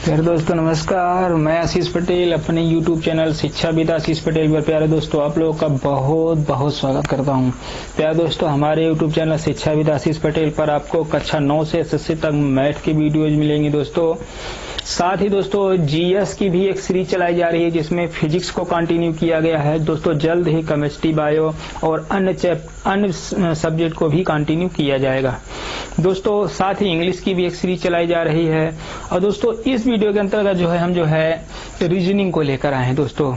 प्यारे दोस्तों नमस्कार, मैं आशीष पटेल अपने YouTube चैनल शिक्षाविद आशीष पटेल पर प्यारे दोस्तों आप लोगों का बहुत बहुत स्वागत करता हूं। प्यारे दोस्तों हमारे YouTube चैनल शिक्षाविद आशीष पटेल पर आपको कक्षा 9 से एसएससी तक मैथ की वीडियोज मिलेंगी दोस्तों। साथ ही दोस्तों जीएस की भी एक सीरीज चलाई जा रही है जिसमें फिजिक्स को कंटिन्यू किया गया है दोस्तों। जल्द ही केमिस्ट्री, बायो और अन्य सब्जेक्ट को भी कंटिन्यू किया जाएगा दोस्तों। साथ ही इंग्लिश की भी एक सीरीज चलाई जा रही है। और दोस्तों इस वीडियो के अंतर्गत हम रीजनिंग को लेकर आए हैं दोस्तों,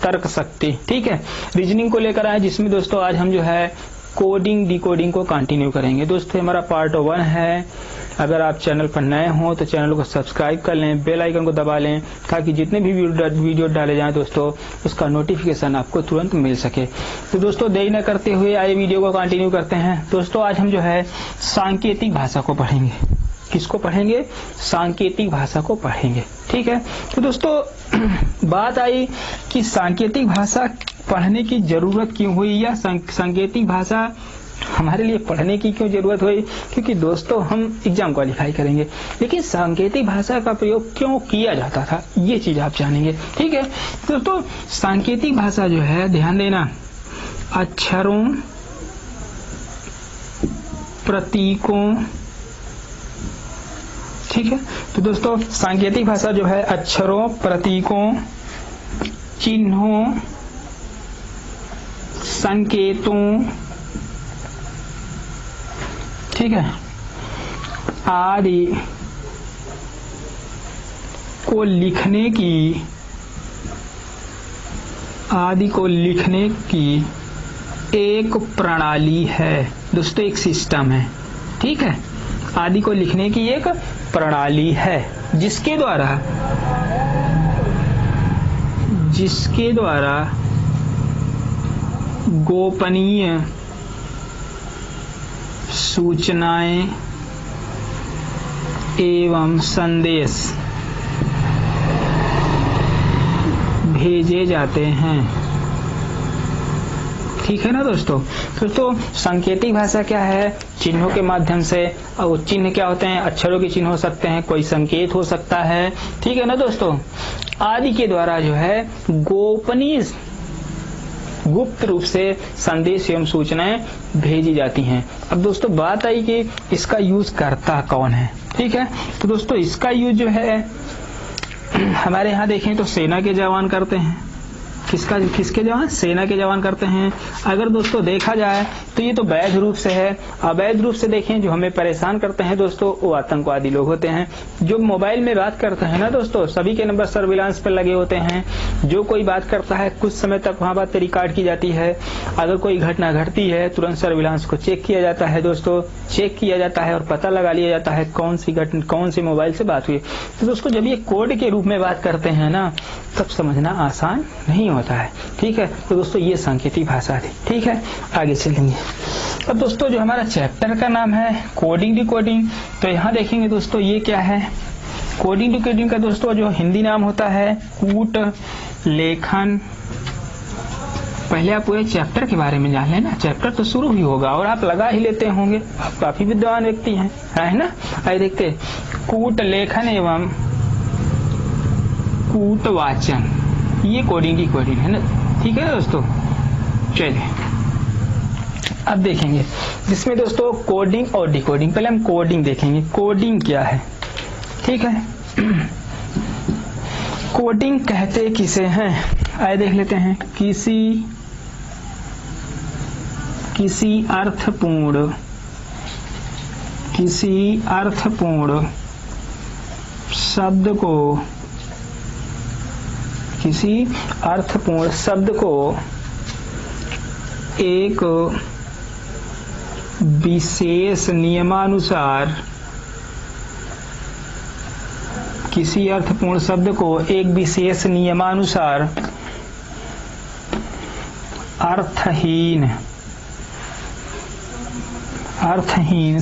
तर्क शक्ति। ठीक है, रीजनिंग को लेकर आए जिसमें दोस्तों आज हम कोडिंग डिकोडिंग को कंटिन्यू करेंगे दोस्तों। हमारा पार्ट 1 है। अगर आप चैनल पर नए हो तो चैनल को सब्सक्राइब कर लें, बेल आइकन को दबा लें ताकि जितने भी वीडियो डाले जाएं दोस्तों उसका नोटिफिकेशन आपको तुरंत मिल सके। तो दोस्तों देरी न करते हुए आइए वीडियो को कंटिन्यू करते हैं दोस्तों। आज हम सांकेतिक भाषा को पढ़ेंगे। किसको पढ़ेंगे? सांकेतिक भाषा को पढ़ेंगे। ठीक है, तो दोस्तों बात आई कि सांकेतिक भाषा पढ़ने की जरूरत क्यों हुई या सांकेतिक भाषा हमारे लिए पढ़ने की क्यों जरूरत हुई। क्योंकि दोस्तों हम एग्जाम क्वालिफाई करेंगे, लेकिन सांकेतिक भाषा का प्रयोग क्यों किया जाता था ये चीज आप जानेंगे। ठीक है दोस्तों, सांकेतिक भाषा ध्यान देना, अक्षरों, प्रतीकों, ठीक है। तो दोस्तों सांकेतिक भाषा अक्षरों, प्रतीकों, चिन्हों, संकेतों, ठीक है, आदि को लिखने की एक प्रणाली है दोस्तों, एक सिस्टम है। ठीक है, आदि को लिखने की एक प्रणाली है जिसके द्वारा गोपनीय सूचनाएं एवं संदेश भेजे जाते हैं। ठीक है ना दोस्तों। सांकेतिक भाषा क्या है? चिन्हों के माध्यम से। और चिन्ह क्या होते हैं? अक्षरों के चिन्ह हो सकते हैं, कोई संकेत हो सकता है। ठीक है ना दोस्तों। आदि के द्वारा गोपनीय गुप्त रूप से संदेश एवं सूचनाएं भेजी जाती हैं। अब दोस्तों बात आई कि इसका यूज करता कौन है। ठीक है, तो दोस्तों इसका यूज हमारे यहाँ देखें तो सेना के जवान करते हैं। किसके जवान? सेना के जवान करते हैं। अगर दोस्तों देखा जाए तो ये तो वैध रूप से है। अवैध रूप से देखें जो हमें परेशान करते हैं दोस्तों वो आतंकवादी लोग होते हैं। जो मोबाइल में बात करते हैं ना दोस्तों, सभी के नंबर सर्विलांस पर लगे होते हैं। जो कोई बात करता है कुछ समय तक वहां बात रिकॉर्ड की जाती है। अगर कोई घटना घटती है तुरंत सर्विलांस को चेक किया जाता है दोस्तों, चेक किया जाता है और पता लगा लिया जाता है कौन सी मोबाइल से बात हुई। तो दोस्तों जब ये कोड के रूप में बात करते हैं ना तब समझना आसान नहीं होता है। ठीक है, तो दोस्तों ये सांकेतिक भाषा थी। ठीक है, आगे चलेंगे। अब दोस्तों जो हमारा चैप्टर का नाम है कोडिंग डिकोडिंग, तो यहाँ देखेंगे दोस्तों ये क्या है। कोडिंग डिकोडिंग का दोस्तों जो हिंदी नाम होता है कूट लेखन। पहले आप पूरे चैप्टर के बारे में जान लेना, चैप्टर तो शुरू ही होगा और आप लगा ही लेते होंगे, आप काफी विद्वान व्यक्ति हैं, है ना। आइए देखते, कूट लेखन एवं कूट वाचन, ये कोडिंग की कोडिंग है ना। ठीक है दोस्तों, चलिए अब देखेंगे जिसमें दोस्तों कोडिंग और डिकोडिंग। पहले हम कोडिंग देखेंगे, कोडिंग क्या है। ठीक है, कोडिंग कहते किसे हैं? आइए देख लेते हैं। किसी अर्थपूर्ण शब्द को एक विशेष नियमानुसार अर्थहीन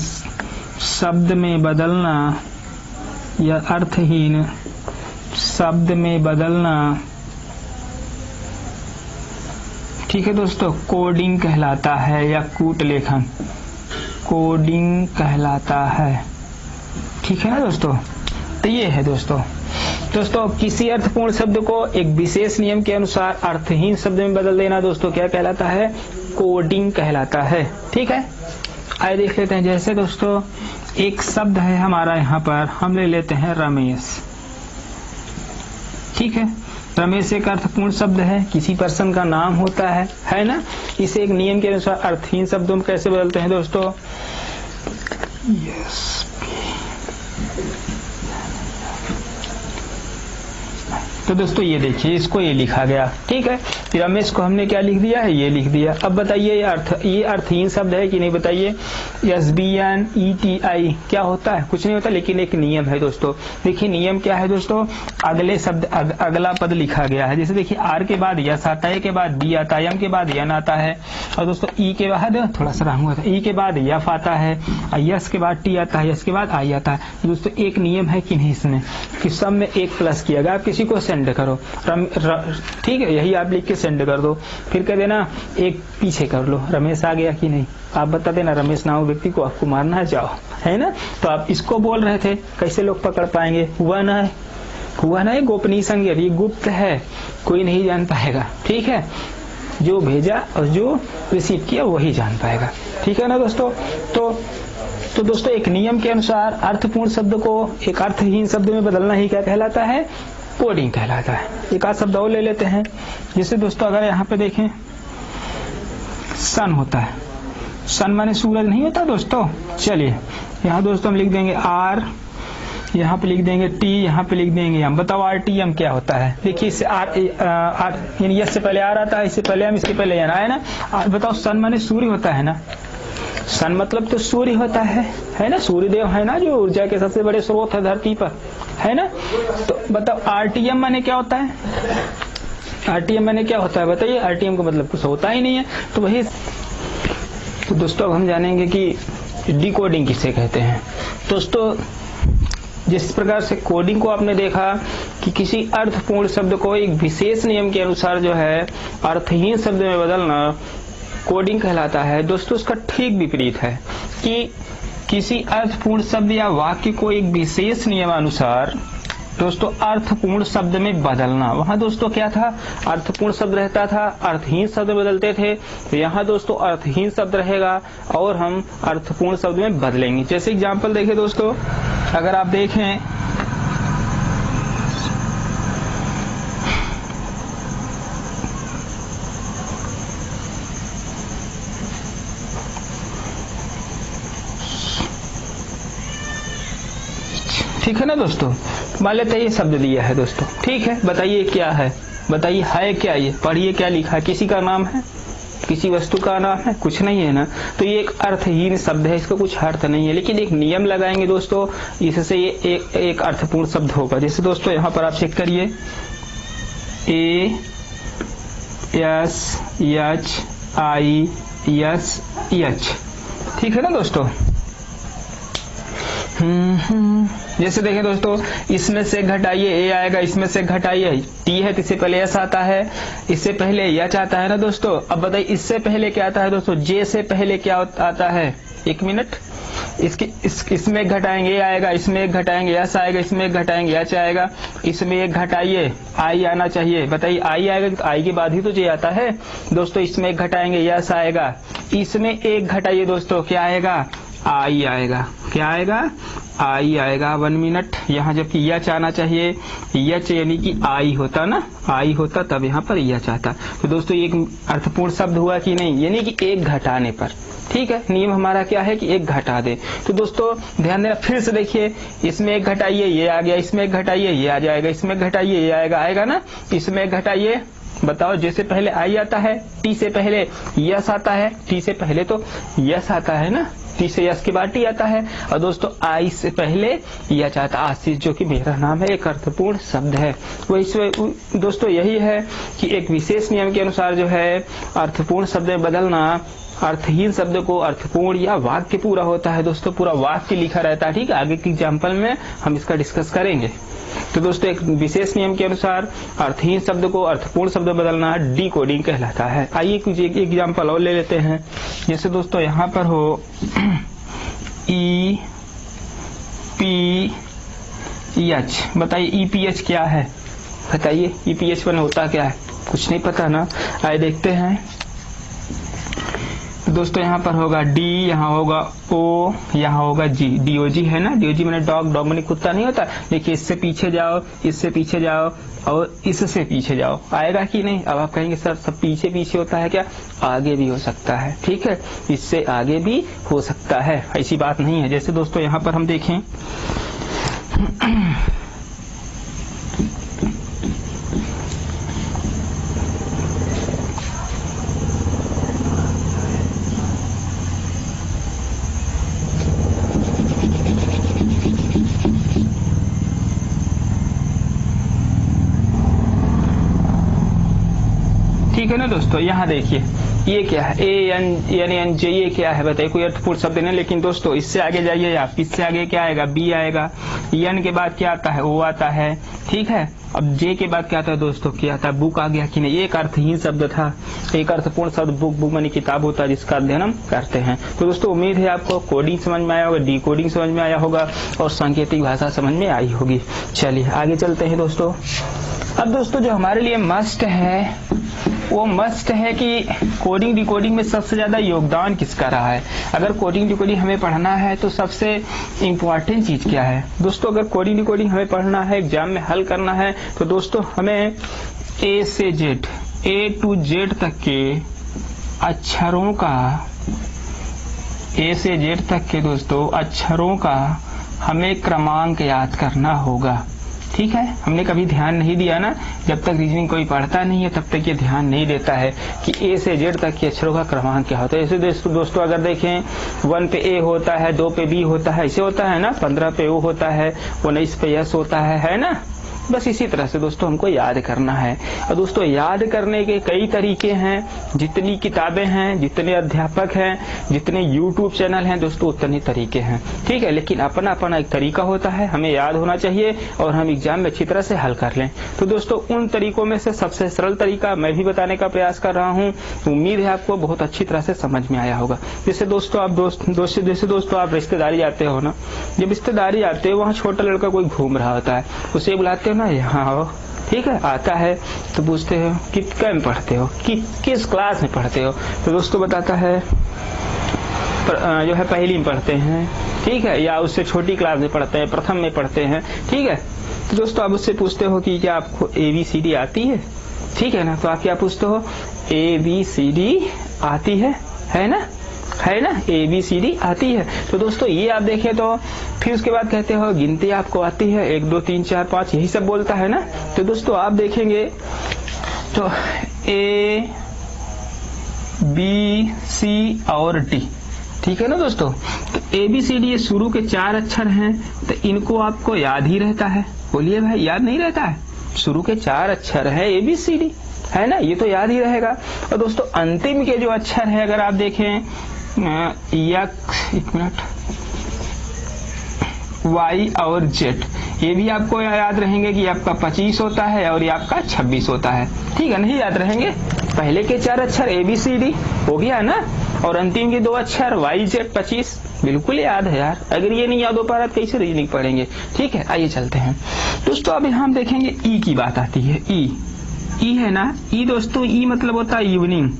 शब्द में बदलना या अर्थहीन शब्द में बदलना ठीक है दोस्तों, कोडिंग कहलाता है या कूट लेखन कोडिंग कहलाता है। ठीक है ना दोस्तों, तो ये है दोस्तों। दोस्तों किसी अर्थपूर्ण शब्द को एक विशेष नियम के अनुसार अर्थहीन शब्द में बदल देना दोस्तों क्या कहलाता है? कोडिंग कहलाता है। ठीक है, आइए देख लेते हैं। जैसे दोस्तों एक शब्द है हमारा यहाँ पर, हम ले लेते हैं रमेश। ठीक है, रमेश एक अर्थपूर्ण शब्द है, किसी पर्सन का नाम होता है ना। इसे एक नियम के अनुसार अर्थहीन शब्दों में कैसे बदलते हैं दोस्तों? यस, तो दोस्तों ये देखिए, इसको ये लिखा गया। ठीक है, रमेश को हमने क्या लिख दिया है? ये लिख दिया। अब बताइए ये अर्थहीन शब्द है कि नहीं? बताइए। SBNETI क्या होता है? कुछ नहीं होता, लेकिन एक नियम है दोस्तों। देखिए नियम क्या है दोस्तों? अगले शब्द अगला पद लिखा गया है। जैसे देखिए आर के बाद यस आता है, के बाद बी आता है, एम के बाद यन आता है, और दोस्तों ई के बाद थोड़ा सा रहा हुआ था, ई के बाद यफ आता है, यस के बाद टी आता है, यस के बाद आई आता है। दोस्तों एक नियम है कि नहीं इसमें, कि सब में एक प्लस किया गया। आप किसी को सेंड करो, ठीक है, यही आप लिख के सेंड कर दो, फिर कह देना एक पीछे कर लो, रमेश आ गया कि नहीं। आप बता देना रमेश नाम व्यक्ति को आपको मारना है, जाओ, है ना। तो आप इसको बोल रहे थे, कैसे लोग पकड़ पाएंगे? हुआ ना है गोपनीय संकेत, ये गुप्त है, कोई नहीं जान पाएगा। ठीक है, जो भेजा और जो रिसीव किया वही जान पाएगा। ठीक है ना दोस्तों। तो दोस्तों एक नियम के अनुसार अर्थपूर्ण शब्द को एक अर्थहीन शब्द में बदलना ही क्या कहलाता है? कोडिंग कहलाता है। एक आध शब्द और ले लेते हैं। जैसे दोस्तों अगर यहाँ पे देखें, सन होता है, सन माने सूरज नहीं होता दोस्तों। चलिए यहाँ दोस्तों हम लिख देंगे आर, यहाँ पे लिख देंगे टी, यहाँ पे लिख देंगे एम। बताओ RTM क्या होता है? देखिए इससे आर यानी यस से पहले आर आता है, इससे पहले एम, इसके पहले एन है ना। बताओ सन माने सूर्य होता है ना। सन मतलब तो सूर्य होता है ना। सूर्य देव है ना, जो ऊर्जा के सबसे बड़े स्रोत है धरती पर, है ना। तो बताओ RTM माने क्या होता है? RTM माने क्या होता है? बताइए। RTM का मतलब कुछ होता ही नहीं है, तो वही। तो दोस्तों अब हम जानेंगे कि डिकोडिंग किसे कहते हैं। दोस्तों जिस प्रकार से कोडिंग को आपने देखा कि किसी अर्थपूर्ण शब्द को एक विशेष नियम के अनुसार जो है अर्थहीन शब्द में बदलना कोडिंग कहलाता है, दोस्तों उसका ठीक विपरीत है कि किसी अर्थपूर्ण शब्द या वाक्य को एक विशेष नियमानुसार दोस्तों अर्थपूर्ण शब्द में बदलना। वहां दोस्तों क्या था? अर्थपूर्ण शब्द रहता था, अर्थहीन शब्द बदलते थे। तो यहाँ दोस्तों अर्थहीन शब्द रहेगा और हम अर्थपूर्ण शब्द में बदलेंगे। जैसे एग्जाम्पल देखिए दोस्तों, अगर आप देखें ठीक है ना दोस्तों। मान लेते हैं ये शब्द दिया है दोस्तों, ठीक है। बताइए क्या है? बताइए है क्या? ये पढ़िए क्या लिखा है? किसी का नाम है? किसी वस्तु का नाम है? कुछ नहीं है ना। तो ये एक अर्थहीन शब्द है, इसका कुछ अर्थ नहीं है। लेकिन एक नियम लगाएंगे दोस्तों, इससे ये एक अर्थपूर्ण शब्द होगा। जैसे दोस्तों यहाँ पर आप चेक करिए, ASHISH, ठीक है ना दोस्तों। जैसे देखें दोस्तों, इसमें से घटाइए ए आएगा, इसमें से घटाइए टी है, इससे पहले एस आता है, इससे पहले एच आता है ना दोस्तों। अब बताइए इससे पहले क्या आता है दोस्तों? जे से पहले क्या आता है? एक मिनट, इसमें एक घटाएंगे ए आएगा, इसमें एक घटाएंगे एस आएगा, इसमें एक घटाएंगे एच आएगा, इसमें एक घटाइए आई आना चाहिए। बताइए आई आएगा तो आई के बाद ही तो जे आता है दोस्तों। इसमें एक घटाएंगे यस आएगा, इसमें एक घटाइए दोस्तों, क्या आएगा? आई आएगा। क्या आएगा? आई आएगा। 1 मिनट, यहाँ जबकि यच आना चाहिए, यच यानी कि आई होता ना, आई होता तब यहाँ पर यच आता। तो दोस्तों एक अर्थपूर्ण शब्द हुआ कि नहीं? यानी कि एक घटाने पर। ठीक है, नियम हमारा क्या है कि एक घटा दे। तो दोस्तों ध्यान देना, फिर से देखिए, इसमें एक घटाइए ये आ गया, इसमें एक घटाइए ये आ जाएगा, इसमें घटाइए ये आएगा ना। इसमें एक घटाइए, बताओ जैसे पहले आई आता है, टी से पहले यस आता है, टी से पहले तो यस आता है ना, टी से यस के बाद टी आता है, और दोस्तों आई से पहले यच आता है। आशीष जो कि मेरा नाम है, एक अर्थपूर्ण शब्द है। वही दोस्तों यही है कि एक विशेष नियम के अनुसार जो है अर्थपूर्ण शब्द में बदलना, अर्थहीन शब्द को अर्थपूर्ण या वाक्य पूरा होता है दोस्तों, पूरा वाक्य लिखा रहता है। ठीक है, आगे के एग्जाम्पल में हम इसका डिस्कस करेंगे। तो दोस्तों एक विशेष नियम के अनुसार अर्थहीन शब्द को अर्थपूर्ण शब्द में बदलना डिकोडिंग कहलाता है। आइए कुछ एक एग्जाम्पल और ले लेते हैं। जैसे दोस्तों यहाँ पर हो एच। बताइए ईपीएच क्या है, बताइए ईपीएच वन होता क्या है, कुछ नहीं पता ना। आइए देखते हैं दोस्तों, यहाँ पर होगा डी, यहाँ होगा ओ, यहाँ होगा जी, डीओजी है ना, डीओजी मैंने डॉग, डॉग मैंने कुत्ता नहीं होता। देखिए इससे पीछे जाओ, इससे पीछे जाओ और इससे पीछे जाओ, आएगा कि नहीं। अब आप कहेंगे सर सब पीछे पीछे होता है क्या, आगे भी हो सकता है, ठीक है, इससे आगे भी हो सकता है, ऐसी बात नहीं है। जैसे दोस्तों यहाँ पर हम देखें ठीक है ना दोस्तों। यहाँ देखिए ये क्या है, ANJ, ये क्या है बताइए, कोई अर्थपूर्ण शब्द नहीं। लेकिन दोस्तों इससे आगे जाइए आप, इससे आगे क्या आएगा, बी आएगा, एन के बाद क्या आता है, ओ आता है, ठीक है। अब जे के बाद क्या आता है दोस्तों, क्या आता है, बुक आ गया कि नहीं। एक अर्थहीन शब्द था, एक अर्थपूर्ण शब्द बुक, बुक मानी किताब होता है जिसका अध्ययन हम करते हैं। तो दोस्तों उम्मीद है आपको कोडिंग समझ में आया होगा, डिकोडिंग समझ में आया होगा और सांकेतिक भाषा समझ में आई होगी। चलिए आगे चलते हैं दोस्तों। अब दोस्तों जो हमारे लिए मस्ट है वो मस्ट है कि कोडिंग डिकोडिंग में सबसे ज्यादा योगदान किसका रहा है। अगर कोडिंग डिकोडिंग हमें पढ़ना है तो सबसे इम्पोर्टेंट चीज क्या है दोस्तों, अगर कोडिंग डिकोडिंग हमें पढ़ना है, एग्जाम में हल करना है, तो दोस्तों हमें A से Z, A to Z तक के अक्षरों का, A से Z तक के दोस्तों अक्षरों का हमें क्रमांक याद करना होगा, ठीक है। हमने कभी ध्यान नहीं दिया ना, जब तक रीजनिंग कोई पढ़ता नहीं है तब तक ये ध्यान नहीं देता है कि ए से जेड तक के अक्षरों का क्रमांक क्या होता है। ऐसे दोस्तों अगर देखें 1 पे ए होता है, 2 पे बी होता है, ऐसे होता है ना, 15 पे ओ होता है, 19 पे एस होता है ना। बस इसी तरह से दोस्तों हमको याद करना है। और दोस्तों याद करने के कई तरीके हैं, जितनी किताबें हैं, जितने अध्यापक हैं, जितने यूट्यूब चैनल हैं दोस्तों उतने तरीके हैं, ठीक है। लेकिन अपना अपना एक तरीका होता है, हमें याद होना चाहिए और हम एग्जाम में अच्छी तरह से हल कर लें। तो दोस्तों उन तरीकों में से सबसे सरल तरीका मैं भी बताने का प्रयास कर रहा हूँ, उम्मीद है आपको बहुत अच्छी तरह से समझ में आया होगा। जैसे दोस्तों आप रिश्तेदारी जाते हो ना, जब रिश्तेदारी आते हो वहाँ छोटा लड़का कोई घूम रहा होता है, उसे बुलाते हो ना, यहाँ आओ, ठीक है। आता है तो पूछते हो कितने में पढ़ते हो, किस क्लास में पढ़ते हो, तो दोस्तों बताता है जो है पहली में पढ़ते हैं, ठीक है, या उससे छोटी क्लास में पढ़ते हैं, प्रथम में पढ़ते हैं, ठीक है। तो दोस्तों आप उससे पूछते हो कि क्या आपको ABCD आती है, ठीक है ना। तो आप क्या पूछते हो, ABCD आती है ना, है ना, ABCD आती है। तो दोस्तों ये आप देखें तो फिर उसके बाद कहते हो गिनती आपको आती है, 1 2 3 4 5 यही सब बोलता है ना। तो दोस्तों आप देखेंगे तो A B C और D, ठीक है ना दोस्तों। तो ABCD ये शुरू के 4 अक्षर हैं, तो इनको आपको याद ही रहता है। बोलिए भाई याद नहीं रहता है, शुरू के 4 अक्षर है ABCD, है ना, ये तो याद ही रहेगा। और दोस्तों अंतिम के जो अक्षर है अगर आप देखें एक मिनट, Y और Z, ये भी आपको याद रहेंगे कि आपका 25 होता है और ये आपका 26 होता है, ठीक है। नहीं याद रहेंगे, पहले के 4 अक्षर ABCD हो गया ना, और अंतिम के 2 अक्षर YZ 25 बिल्कुल याद है यार। अगर ये नहीं याद हो पा रहा तो कैसे रीजनिंग पढ़ेंगे, ठीक है। आइए चलते हैं दोस्तों, अब हम देखेंगे ई की बात आती है। ई है ना, ई दोस्तों, ई मतलब होता है इवनिंग।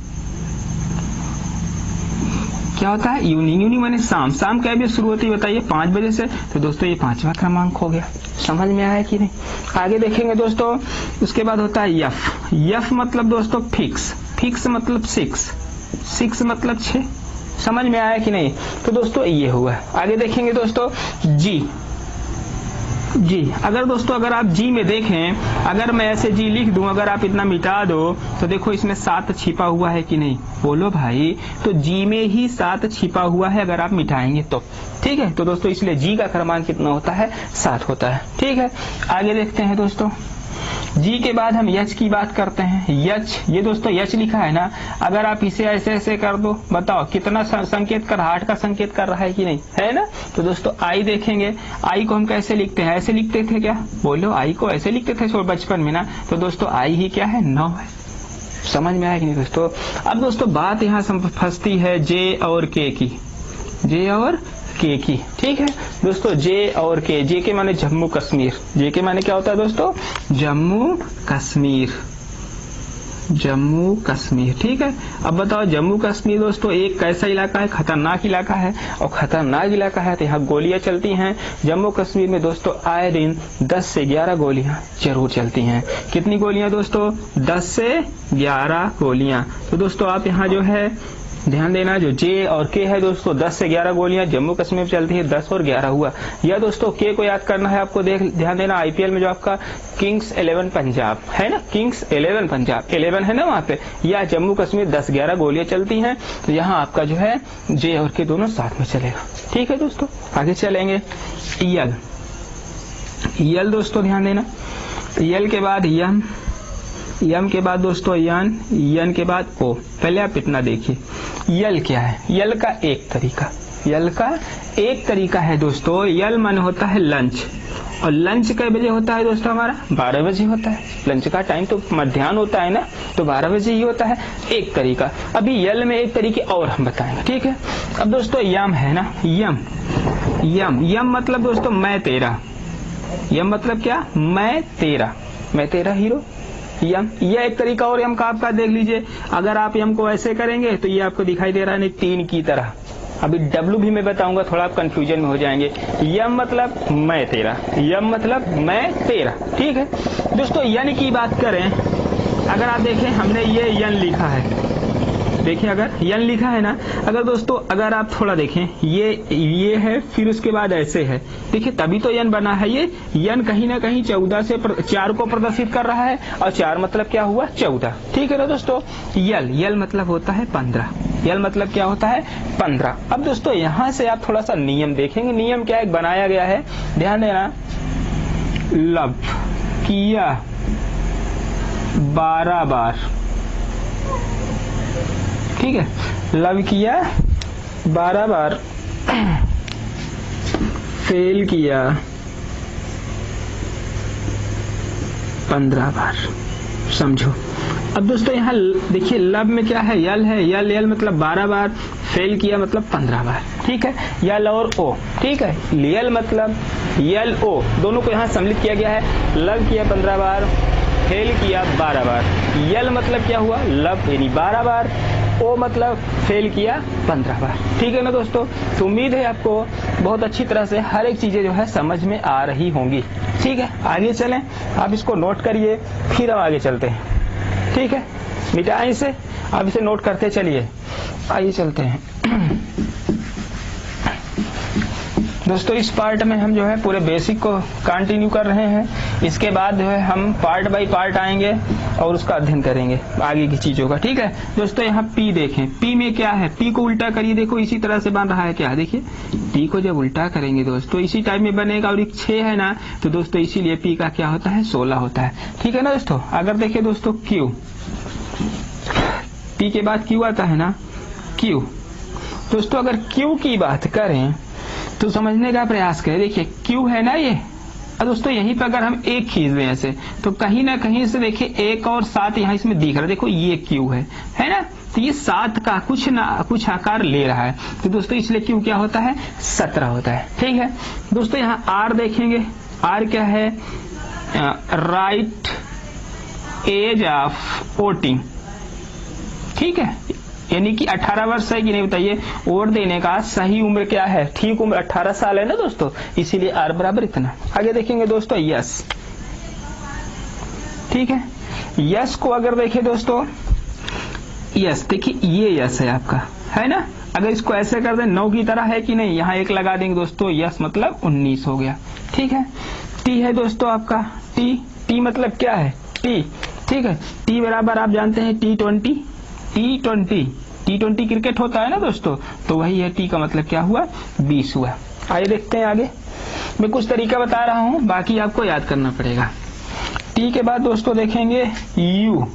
क्या होता है, इवनिंग माने शाम। शाम क्या बजे शुरू होती है बताइए, 5 बजे से। तो दोस्तों ये 5वां क्रमांक हो गया, समझ में आया कि नहीं। आगे देखेंगे दोस्तों, उसके बाद होता है यफ। यफ मतलब दोस्तों फिक्स मतलब 6 मतलब 6, समझ में आया कि नहीं। तो दोस्तों ये हुआ। आगे देखेंगे दोस्तों जी। अगर दोस्तों अगर आप जी में देखें, अगर मैं ऐसे जी लिख दूं, अगर आप इतना मिटा दो तो देखो इसमें 7 छिपा हुआ है कि नहीं, बोलो भाई। तो जी में ही 7 छिपा हुआ है अगर आप मिटाएंगे तो, ठीक है। तो दोस्तों इसलिए जी का क्रमांक कितना होता है, 7 होता है, ठीक है। आगे देखते हैं दोस्तों, जी के बाद हम यच की बात करते हैं। यच, ये दोस्तों यच लिखा है ना, अगर आप इसे ऐसे ऐसे कर दो, बताओ कितना संकेत कर, हार्ट का संकेत कर रहा है कि नहीं, है ना। तो दोस्तों आई देखेंगे, आई को हम कैसे लिखते हैं, ऐसे लिखते थे क्या, बोलो, आई को ऐसे लिखते थे बचपन में ना। तो दोस्तों आई ही क्या है, 9 है, समझ में आया कि नहीं दोस्तों। अब दोस्तों बात यहाँ फंसती है जे और के की, जे और के की। ठीक है दोस्तों, जे और के, जे के माने जम्मू कश्मीर, जे के माने क्या होता है दोस्तों, जम्मू कश्मीर, जम्मू कश्मीर। ठीक है, अब बताओ जम्मू कश्मीर दोस्तों एक कैसा इलाका है, खतरनाक इलाका है, और खतरनाक इलाका है तो यहाँ गोलियां चलती हैं। जम्मू कश्मीर में दोस्तों आए दिन 10 से 11 गोलियां जरूर चलती हैं। कितनी गोलियां दोस्तों, 10 से 11 गोलियां। तो दोस्तों आप यहाँ जो है ध्यान देना, जो जे और के है दोस्तों 10 से 11 गोलियां जम्मू कश्मीर में चलती है, 10 और 11 हुआ। या दोस्तों के को याद करना है आपको, ध्यान देना आईपीएल में जो आपका किंग्स 11 पंजाब है ना, किंग्स 11 पंजाब 11 है ना वहां पे, या जम्मू कश्मीर 10-11 गोलियां चलती हैं, तो यहाँ आपका जो है जे और के दोनों साथ में चलेगा। ठीक है दोस्तों, आगे चलेंगे। यल, यल दोस्तों ध्यान देना, यल के बाद यम, यम के बाद दोस्तों यन, यन के बाद ओ। पहले आप इतना देखिए, यल क्या है, यल का एक तरीका, यल का एक तरीका है दोस्तों, यल मन होता है लंच, और लंच कै बजे होता है दोस्तों हमारा, 12 बजे होता है। लंच का टाइम तो मध्याह्न होता है ना, तो 12 बजे ही होता है। एक तरीका, अभी यल में एक तरीके और हम बताएंगे। ठीक है, अब दोस्तों यम है ना, यम, यम, यम मतलब दोस्तों मैं तेरा, यम मतलब क्या, मैं तेरा, मैं तेरा हीरो, यम। यह एक तरीका और यम का आपका देख लीजिए, अगर आप यम को ऐसे करेंगे तो ये आपको दिखाई दे रहा है नहीं, 3 की तरह। अभी डब्लू भी मैं बताऊंगा, थोड़ा आप कंफ्यूजन में हो जाएंगे। यम मतलब मैं तेरा, यम मतलब मैं तेरा। ठीक है दोस्तों, यन की बात करें, अगर आप देखें हमने ये यन लिखा है, देखिए अगर यन लिखा है ना, अगर दोस्तों अगर आप थोड़ा देखें, ये है, फिर उसके बाद ऐसे है, देखिए तभी तो यन बना है। ये यन कहीं ना कहीं 14 से 4 को प्रदर्शित कर रहा है, और 4 मतलब क्या हुआ, 14। ठीक है ना दोस्तों, यल, यल मतलब होता है 15, यल मतलब क्या होता है, 15। अब दोस्तों यहां से आप थोड़ा सा नियम देखेंगे, नियम क्या है बनाया गया है, ध्यान देना। लब किया 12 बार, ठीक है, लव किया 12 बार, फेल किया 15 बार, समझो। अब दोस्तों यहाँ देखिए लब में क्या है, यल है, यल, यल मतलब 12 बार, फेल किया मतलब 15 बार। ठीक है, यल और ओ। ठीक है, यल मतलब यल ओ दोनों को यहाँ सम्मिलित किया गया है। लव किया 15 बार, फेल किया 12 बार। यल मतलब क्या हुआ, लब यानी 12 बार, ओ मतलब फेल किया 15 बार। ठीक है ना दोस्तों, तो उम्मीद है आपको बहुत अच्छी तरह से हर एक चीजें जो है समझ में आ रही होंगी। ठीक है, आगे चलें, आप इसको नोट करिए, फिर हम आगे चलते हैं। ठीक है, मिटाएं इसे, आप इसे नोट करते चलिए, आइए चलते हैं। दोस्तों इस पार्ट में हम जो है पूरे बेसिक को कंटिन्यू कर रहे हैं, इसके बाद जो है हम पार्ट बाय पार्ट आएंगे और उसका अध्ययन करेंगे आगे की चीजों का। ठीक है दोस्तों, यहाँ पी देखें, पी में क्या है, पी को उल्टा करिए, देखो इसी तरह से बन रहा है क्या, देखिए पी को जब उल्टा करेंगे दोस्तों इसी टाइप में बनेगा, और एक 6 है ना, तो दोस्तों इसीलिए पी का क्या होता है, 16 होता है। ठीक है ना दोस्तों, अगर देखिए दोस्तों क्यू, पी के बाद क्यू आता है ना, क्यू। दोस्तों अगर क्यू की बात करें तो समझने का प्रयास करें, देखिए क्यू है ना ये, और दोस्तों यहीं पर अगर हम एक खींच दें ऐसे, तो कहीं ना कहीं से देखिए 1 और 7 यहाँ इसमें दिख रहा है, देखो ये क्यू है ना, तो ये 7 का कुछ आकार ले रहा है, तो दोस्तों इसलिए क्यू क्या होता है, 17 होता है। ठीक है दोस्तों, यहाँ आर देखेंगे, आर क्या है, राइट एज ऑफ वोटिंग। ठीक है, यानी कि 18 वर्ष है कि नहीं बताइए, वोट देने का सही उम्र क्या है, ठीक उम्र 18 साल है ना दोस्तों, इसीलिए आर बराबर इतना। आगे देखेंगे दोस्तों यस। ठीक है, यस को अगर देखें दोस्तों, यस देखिए ये यस है आपका, है ना, अगर इसको ऐसे कर दें 9 की तरह है कि नहीं, यहाँ 1 लगा देंगे दोस्तों, यस मतलब 19 हो गया। ठीक है, टी है दोस्तों आपका, टी, टी मतलब क्या है, टी। ठीक है, टी बराबर आप जानते हैं T20, T20 क्रिकेट होता है ना दोस्तों, तो वही है, टी का मतलब क्या हुआ, 20 हुआ। आइए देखते हैं आगे, मैं कुछ तरीका बता रहा हूं, बाकी आपको याद करना पड़ेगा। टी के बाद दोस्तों देखेंगे यू,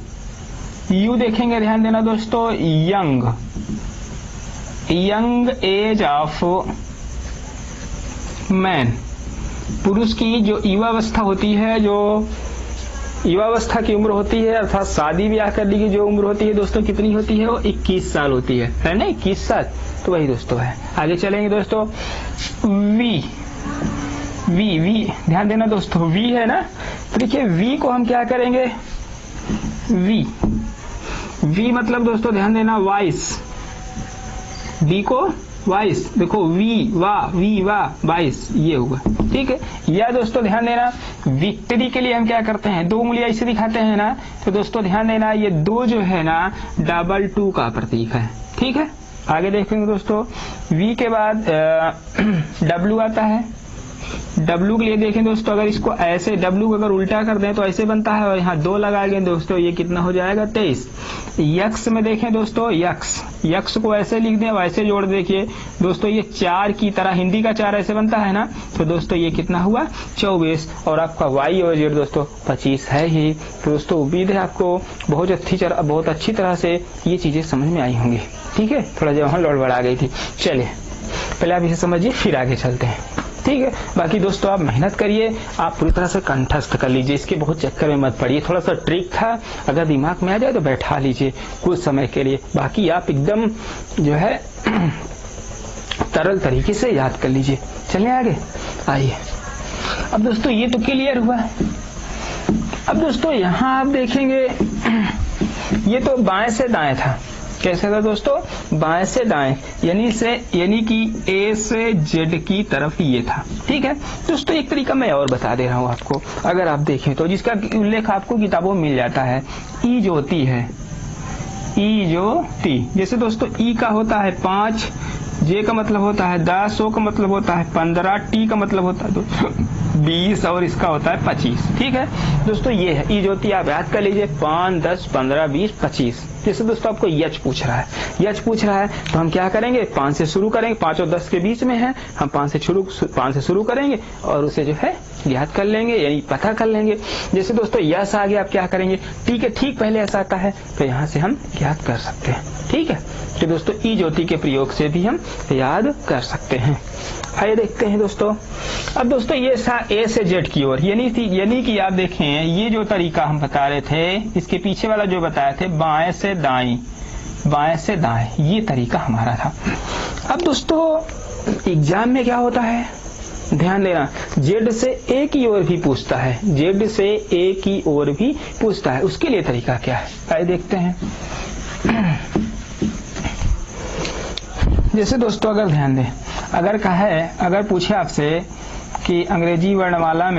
यू देखेंगे, ध्यान देना दोस्तों, young, young age of man, पुरुष की जो युवावस्था होती है, जो युवावस्था की उम्र होती है, अर्थात शादी ब्याह करने की जो उम्र होती है दोस्तों कितनी होती है, वो 21 साल होती है ना, 21 साल। तो वही दोस्तों है। आगे चलेंगे दोस्तों। वी वी वी ध्यान देना दोस्तों, वी है ना, तो देखिए वी को हम क्या करेंगे, वी वी मतलब दोस्तों ध्यान देना वाइस, वी को वाइस, देखो वी वा वाइस, ये होगा, ठीक है। या दोस्तों ध्यान देना, विक्ट्री के लिए हम क्या करते हैं, दो उंगलियां ऐसे दिखाते हैं ना, तो दोस्तों ध्यान देना ये दो जो है ना डबल 2 का प्रतीक है, ठीक है। आगे देखेंगे दोस्तों, वी के बाद डब्ल्यू आता है। डब्ल्यू के लिए देखें दोस्तों, अगर इसको ऐसे डब्ल्यू को अगर उल्टा कर दें तो ऐसे बनता है, और यहाँ 2 लगा गए दोस्तों, ये कितना हो जाएगा 23। यक्स में देखें दोस्तों, यक्स को ऐसे लिख दें, वैसे जोड़ देखिए दोस्तों, ये 4 की तरह, हिंदी का 4 ऐसे बनता है ना, तो दोस्तों ये कितना हुआ 24। और आपका वाई और जेड दोस्तों 25 है ही। तो दोस्तों उम्मीद है आपको बहुत अच्छी तरह से ये चीजें समझ में आई होंगी, ठीक है। थोड़ा जब वहां लड़बड़ा गई थी, चलिए पहले आप इसे समझिए, फिर आगे चलते हैं, ठीक है। बाकी दोस्तों आप मेहनत करिए, आप पूरी तरह से कंठस्थ कर लीजिए, इसके बहुत चक्कर में मत पड़िए। थोड़ा सा ट्रिक था, अगर दिमाग में आ जाए तो बैठा लीजिए कुछ समय के लिए, बाकी आप एकदम जो है तरल तरीके से याद कर लीजिए। चलिए आगे आइए। अब दोस्तों ये तो क्लियर हुआ। अब दोस्तों यहाँ आप देखेंगे, ये तो बाएं से दाएं था, कैसे था दोस्तों, बाएं से दाएं, यानी कि ए से जेड की तरफ ये था, ठीक है दोस्तों। एक तरीका मैं और बता दे रहा हूं आपको, अगर आप देखें तो, जिसका उल्लेख आपको किताबों में मिल जाता है, ई ज्योति है, ई ज्योति। जैसे दोस्तों ई का होता है 5, जे का मतलब होता है 10, ओ का मतलब होता है 15, टी का मतलब होता है 20 और इसका होता है 25, ठीक है दोस्तों। ये है ई ज्योति, आप याद कर लीजिए 5, 10, 15, 20, 25। जैसे दोस्तों आपको यच पूछ रहा है, तो हम क्या करेंगे, 5 से शुरू करेंगे, 5 और 10 के बीच में है, हम 5 से शुरू करेंगे और उसे जो है याद कर लेंगे, यानी पता कर लेंगे। जैसे दोस्तों यस आ गया, आप क्या करेंगे, ठीक है, ठीक पहले ऐसा आता है, तो यहाँ से हम याद कर सकते हैं, ठीक है। तो दोस्तों ई ज्योति के प्रयोग से भी हम याद कर सकते हैं। आइए देखते हैं दोस्तों। अब दोस्तों ये ए से जेड की ओर, यानी कि आप देखें, ये जो तरीका हम बता रहे थे, इसके पीछे वाला जो बताए थे बाएं से दाएं, ये तरीका हमारा था। अब दोस्तों एग्जाम में क्या होता है, ध्यान देना, जेड से ए की ओर भी पूछता है, उसके लिए तरीका क्या है, आइए देखते हैं। जैसे दोस्तों अगर ध्यान दें, अगर पूछे आपसे कि अंग्रेजी वर्णमाला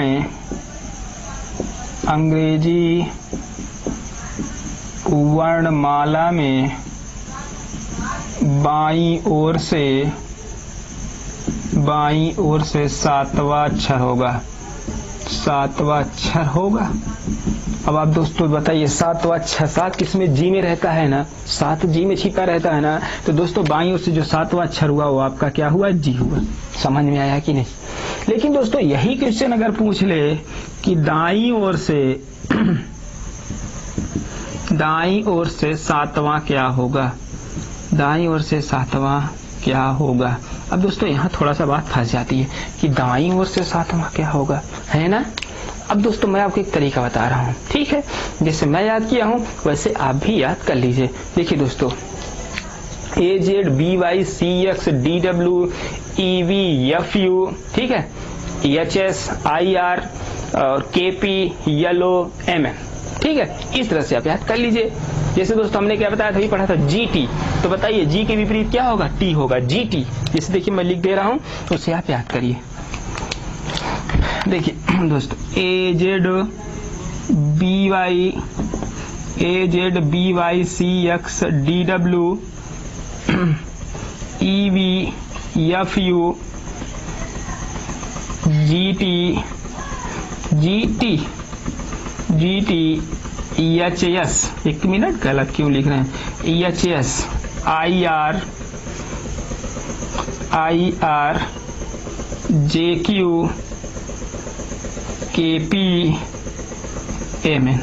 में बाईं ओर से 7वां अक्षर होगा। अब आप दोस्तों बताइए 7वां अक्षर, 7 किसमें, जी में रहता है ना, 7 जी में छिपा रहता है ना, तो दोस्तों बाईं ओर से जो 7वां अक्षर हुआ वो आपका क्या हुआ, जी हुआ। समझ में आया कि नहीं। लेकिन दोस्तों यही क्वेश्चन अगर पूछ ले कि दाईं ओर से 7वां क्या होगा, अब दोस्तों यहाँ थोड़ा सा बात फंस जाती है कि दाईं ओर से 7वां क्या होगा, है ना। अब दोस्तों मैं आपको एक तरीका बता रहा हूँ, ठीक है, जैसे मैं याद किया हूँ वैसे आप भी याद कर लीजिए। देखिए दोस्तों, A Z B Y C X D W E V F U, ठीक है, एच एस आई आर और के पी येलो एम एन, ठीक है, इस तरह से आप याद कर लीजिए। जैसे दोस्तों हमने क्या बताया था, अभी पढ़ा था जी टी, तो बताइए जी के विपरीत क्या होगा, टी होगा, जी टी। जैसे देखिए मैं लिख दे रहा हूँ, उसे आप याद करिए। देखिए दोस्तों, A Z B Y C X D W E V F U G T H S, एक मिनट गलत क्यों लिख रहे हैं, H S I R J Q K P M N,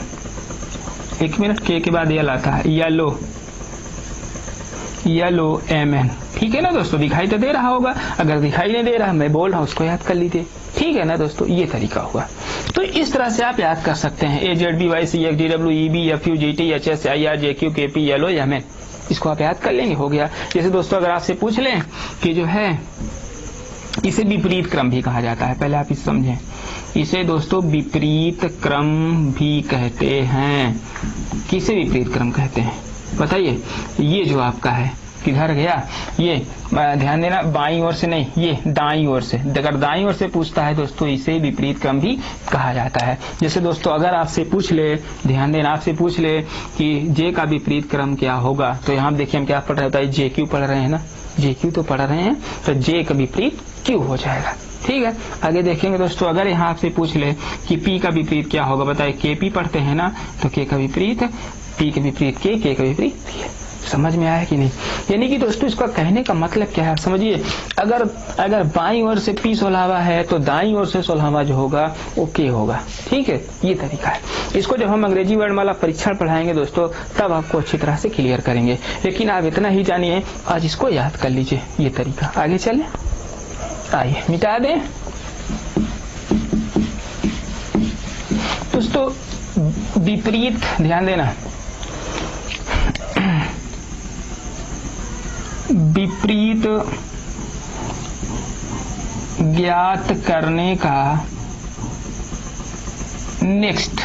एक मिनट, के बाद ये आता है येलो एम एन, ठीक है ना दोस्तों। दिखाई तो दे रहा होगा, अगर दिखाई नहीं दे रहा मैं बोल रहा हूं उसको याद कर लीजिए, ठीक है ना दोस्तों, ये तरीका हुआ। तो इस तरह से आप याद कर सकते हैं AZBYCXDWEBFUGTHSIRJQKPLOMN, इसको आप याद कर लेंगे, हो गया। जैसे दोस्तों अगर आपसे पूछ लें कि जो है इसे विपरीत क्रम भी कहा जाता है, पहले आप इसे समझें, इसे दोस्तों विपरीत क्रम भी कहते हैं। किसे विपरीत क्रम कहते हैं बताइए? ये जो आपका है किधर गया, ये ध्यान देना, बाईं ओर से नहीं, ये दाईं ओर से। अगर दाईं ओर से पूछता है दोस्तों इसे विपरीत क्रम भी कहा जाता है। जैसे दोस्तों अगर आपसे पूछ ले, ध्यान देना, आपसे पूछ ले कि जे का विपरीत क्रम क्या होगा, तो यहाँ देखिए हम क्या पढ़ रहे होता है, JQ पढ़ रहे हैं ना, JQ तो पढ़ रहे हैं, तो जे का विपरीत Q हो जाएगा। ठीक है, आगे देखेंगे दोस्तों, अगर यहाँ आपसे पूछ ले कि P का विपरीत क्या होगा, बताइए KP पढ़ते हैं ना, तो K का विपरीत P के विपरीत K का विपरीत P। समझ में आया कि नहीं? यानी कि दोस्तों इसका कहने का मतलब क्या है समझिए, अगर बाईं ओर से P 16वां है तो दाईं ओर से 16वां जो होगा वो K होगा। ठीक है, ये तरीका है। इसको जब हम अंग्रेजी वर्णमाला परीक्षण पढ़ाएंगे दोस्तों तब आपको अच्छी तरह से क्लियर करेंगे, लेकिन आप इतना ही जानिए, आज इसको याद कर लीजिए, ये तरीका। आगे चले, आइए मिटा दें दोस्तों। विपरीत, ध्यान देना, विपरीत ज्ञात करने का नेक्स्ट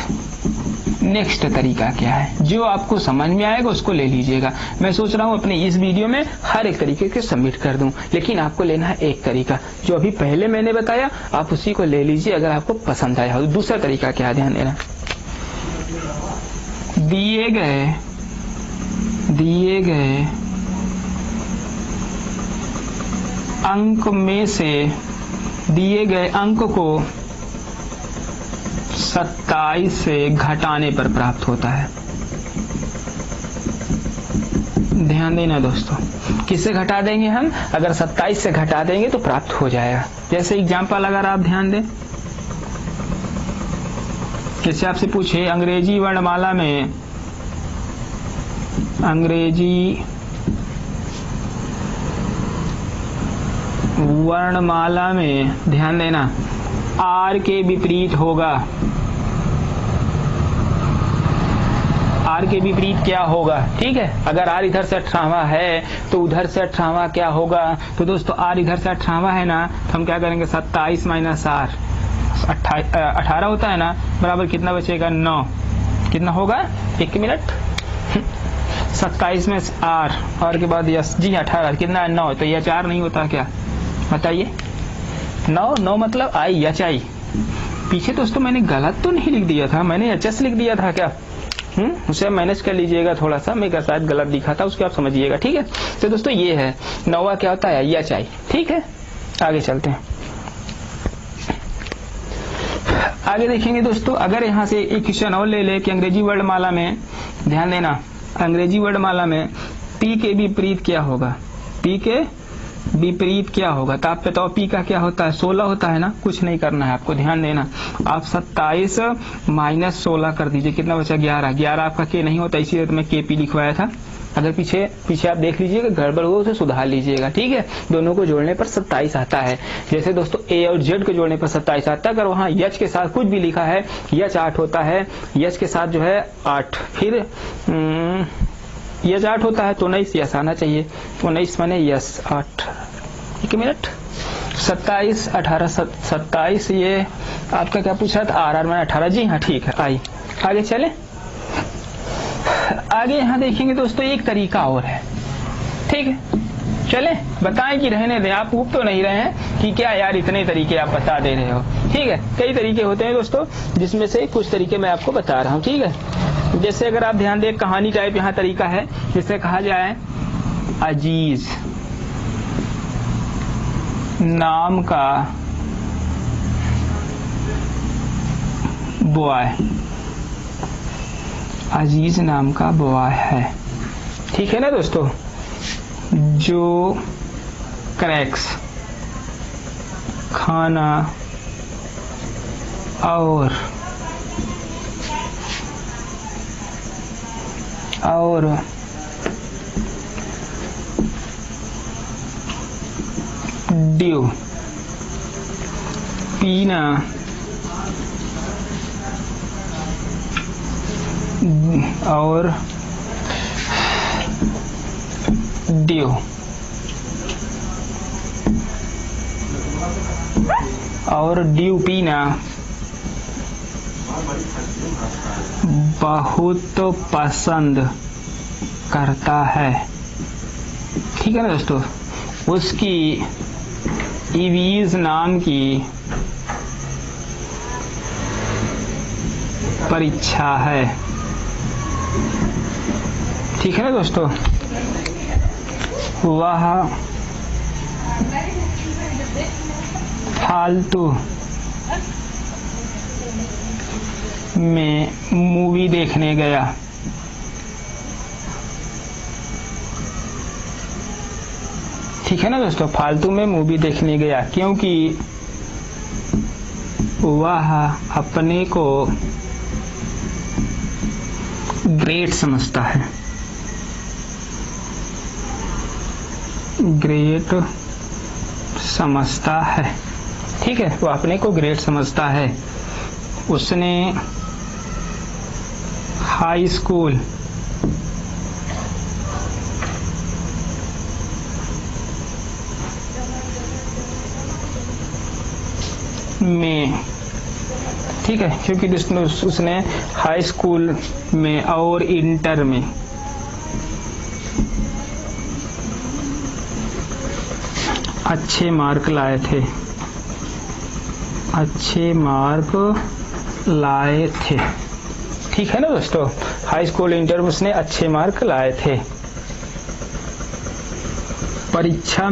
तरीका क्या है, जो आपको समझ में आएगा उसको ले लीजिएगा। मैं सोच रहा हूं अपने इस वीडियो में हर एक तरीके के सबमिट कर दूं, लेकिन आपको लेना है एक तरीका, जो अभी पहले मैंने बताया, आप उसी को ले लीजिए अगर आपको पसंद आया हो। दूसरा तरीका क्या, ध्यान देना, दिए गए अंक में से दिए गए अंक को 27 से घटाने पर प्राप्त होता है। ध्यान देना दोस्तों, किससे घटा देंगे हम, अगर 27 से घटा देंगे तो प्राप्त हो जाएगा। जैसे एग्जांपल अगर आप ध्यान दें, जैसे आपसे पूछे अंग्रेजी वर्णमाला में ध्यान देना R के विपरीत होगा, R के विपरीत क्या होगा। ठीक है, अगर R इधर से 18वां है तो उधर से 18वां क्या होगा, तो दोस्तों R इधर से 18वां है ना, तो हम क्या करेंगे 27 माइनस R, 18 होता है ना, बराबर कितना बचेगा 9, कितना होगा, एक मिनट, 27 में R और के बाद यस जी 18, कितना है 9, तो यह 4 नहीं होता क्या, बताइए, 9 मतलब आई एच आई। पीछे दोस्तों मैंने गलत तो नहीं लिख दिया था, मैंने HS लिख दिया था क्या, उसे मैनेज कर लीजिएगा थोड़ा सा, मैं शायद गलत लिखा था, उसके आप समझिएगा। ठीक है, तो दोस्तों ये है 9वां क्या होता है, एच आई। ठीक है, आगे चलते हैं, आगे देखेंगे दोस्तों। अगर यहाँ से एक क्वेश्चन और ले ले कि अंग्रेजी वर्णमाला में, ध्यान देना, अंग्रेजी वर्णमाला में P के विपरीत क्या होगा, P के विपरीत क्या होगा, तो आप बताओ P का क्या होता है, 16 होता है ना, कुछ नहीं करना है आपको, ध्यान देना, आप 27 माइनस 16 कर दीजिए, कितना बचा 11 आपका K नहीं होता, इसीलिए तो मैं KP लिखवाया था। अगर पीछे आप देख लीजिएगा, गड़बड़ हो उसे सुधार लीजिएगा। ठीक है, दोनों को जोड़ने पर 27 आता है। जैसे दोस्तों A और Z को जोड़ने पर 27 आता है, अगर वहाँ H के साथ कुछ भी लिखा है, H 8 होता है, H के साथ जो है 8, फिर यस 8 होता है तो 19 यस आना चाहिए, 19 माने यस 8, एक मिनट, 27 18 27, ये आपका क्या पूछा था, RR माने 18, जी हाँ ठीक है। आगे चले, आगे यहाँ देखेंगे दोस्तों एक तरीका और है। ठीक है, चले बताएं कि रहने दें, आप ऊब तो नहीं रहे हैं कि क्या यार इतने तरीके आप बता दे रहे हो। ठीक है, कई तरीके होते हैं दोस्तों, जिसमें से कुछ तरीके मैं आपको बता रहा हूँ। ठीक है, जैसे अगर आप ध्यान दें, कहानी टाइप यहाँ तरीका है, जिसे कहा जाए अजीज नाम का बॉय, अजीज नाम का बॉय है, ठीक है ना दोस्तों, जो क्रैक्स खाना और ड्यू पीना, और ड्यू, और ड्यू पीना बहुत पसंद करता है। ठीक है ना दोस्तों, उसकी इवीज नाम की परीक्षा है। ठीक है ना दोस्तों, वह फालतू में मूवी देखने गया। ठीक है ना दोस्तों, फालतू में मूवी देखने गया क्योंकि वह अपने को ग्रेट समझता है। ग्रेट समझता है। ठीक है, वो अपने को ग्रेट समझता है। उसने हाई स्कूल में, ठीक है, क्योंकि उसने हाई स्कूल में और इंटर में अच्छे मार्क लाए थे। अच्छे मार्क लाए थे। ठीक है ना दोस्तों, हाई स्कूल इंटर में उसने अच्छे मार्क लाए थे। परीक्षा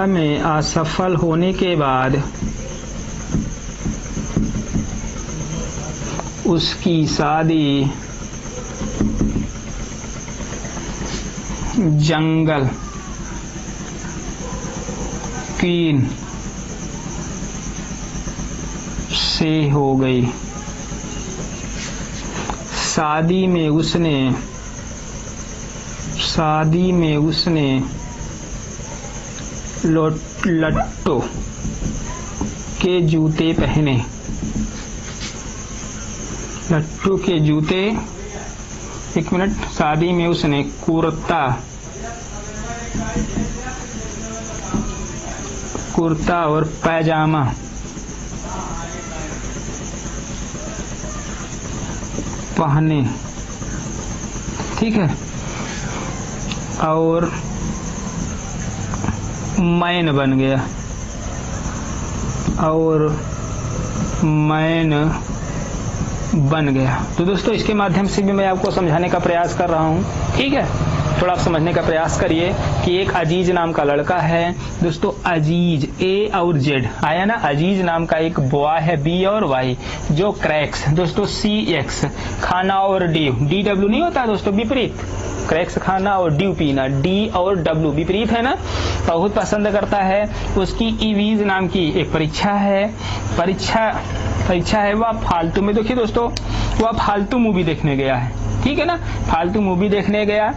में असफल होने के बाद उसकी शादी जंगल क्वीन से हो गई। शादी में उसने लट्टू के जूते पहने। लट्टू के जूते, एक मिनट, शादी में उसने कुर्ता और पैजामा पहने। ठीक है, और मैन बन गया। तो दोस्तों, इसके माध्यम से भी मैं आपको समझाने का प्रयास कर रहा हूँ। ठीक है, थोड़ा आप समझने का प्रयास करिए कि एक अजीज नाम का लड़का है दोस्तों। अजीज, ए और जेड आया ना। अजीज नाम का एक बॉय है, बी और वाई, जो क्रैक्स दोस्तों, सी एक्स, खाना और डी, डी डब्ल्यू नहीं होता दोस्तों, विपरीत। क्रैक्स खाना और ड्यू पीना, डी और डब्ल्यू विपरीत है ना, बहुत पसंद करता है। उसकी ईवीज नाम की एक परीक्षा है। परीक्षा है, वह फालतू में, देखिए दोस्तों, वह फालतू मूवी देखने गया है। ठीक है ना, फालतू मूवी देखने गया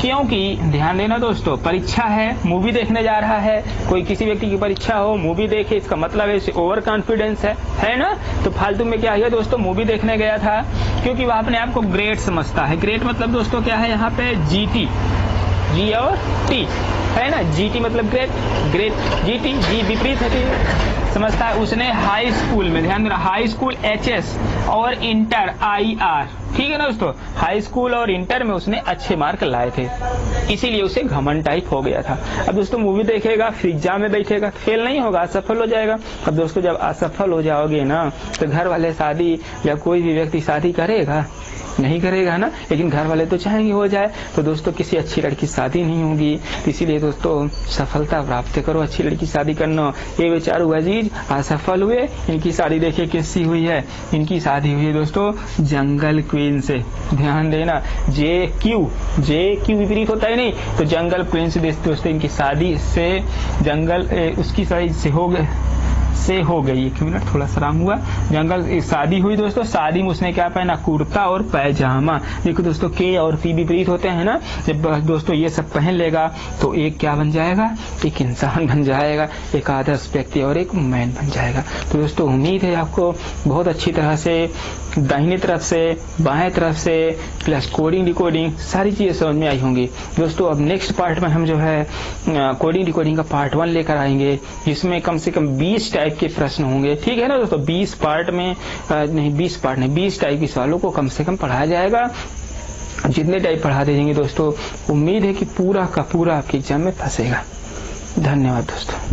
क्योंकि, ध्यान देना दोस्तों, परीक्षा है, मूवी देखने जा रहा है। कोई किसी व्यक्ति की परीक्षा हो, मूवी देखे, इसका मतलब है इसे ओवर कॉन्फिडेंस है ना। तो फालतू में क्या है दोस्तों, मूवी देखने गया था क्योंकि वह अपने आप को ग्रेट समझता है। ग्रेट मतलब दोस्तों क्या है, यहाँ पे जीटी, जी और टी है ना। जीटी मतलब ग्रेट, जीटी, जी विपरीत है, समझता है। उसने हाई स्कूल में, ध्यान देना, हाई स्कूल HS और इंटर IR, ठीक है ना दोस्तों, हाई स्कूल और इंटर में उसने अच्छे मार्क लाए थे, इसीलिए उसे घमंड टाइप हो गया था। अब दोस्तों मूवी देखेगा, फिर एग्जाम में बैठेगा, फेल नहीं होगा, असफल हो जाएगा। अब दोस्तों जब असफल हो जाओगे ना, तो घर वाले शादी या कोई भी व्यक्ति शादी करेगा नहीं करेगा ना, लेकिन घर वाले तो चाहेंगे हो जाए। तो दोस्तों किसी अच्छी लड़की शादी नहीं होगी, तो इसीलिए दोस्तों सफलता प्राप्त करो, अच्छी लड़की शादी करना। ये बेचारू अजीज असफल हुए, इनकी शादी देखिए किससे हुई है, इनकी शादी हुई है दोस्तों जंगल क्वीन से। ध्यान देना, जे क्यू विपरीत होता है नहीं, तो जंगल क्वीन से दोस्तों इनकी शादी से, जंगल उसकी शादी से हो गए, से हो गई। एक मिनट, थोड़ा सा आराम हुआ। जंगल शादी हुई दोस्तों, शादी में उसने क्या पहना, कुर्ता और पैजामा। देखो दोस्तों, के और पी विपरीत होते हैं ना। जब दोस्तों ये सब पहन लेगा तो एक क्या बन जाएगा, एक इंसान बन जाएगा, एक आदर्श व्यक्ति और एक मैन बन जाएगा। तो दोस्तों उम्मीद है आपको बहुत अच्छी तरह से दाहिने तरफ से बाएं तरफ से प्लस कोडिंग डिकोडिंग सारी चीजें समझ में आई होंगी। दोस्तों अब नेक्स्ट पार्ट में हम जो है कोडिंग डिकोडिंग का पार्ट 1 लेकर आएंगे, जिसमें कम से कम 20 टाइप के प्रश्न होंगे। ठीक है ना दोस्तों, 20 पार्ट में नहीं 20 टाइप के सवालों को कम से कम पढ़ाया जाएगा। जितने टाइप पढ़ा देंगे दोस्तों, उम्मीद है कि पूरा का पूरा आपके एग्जाम में फंसेगा। धन्यवाद दोस्तों।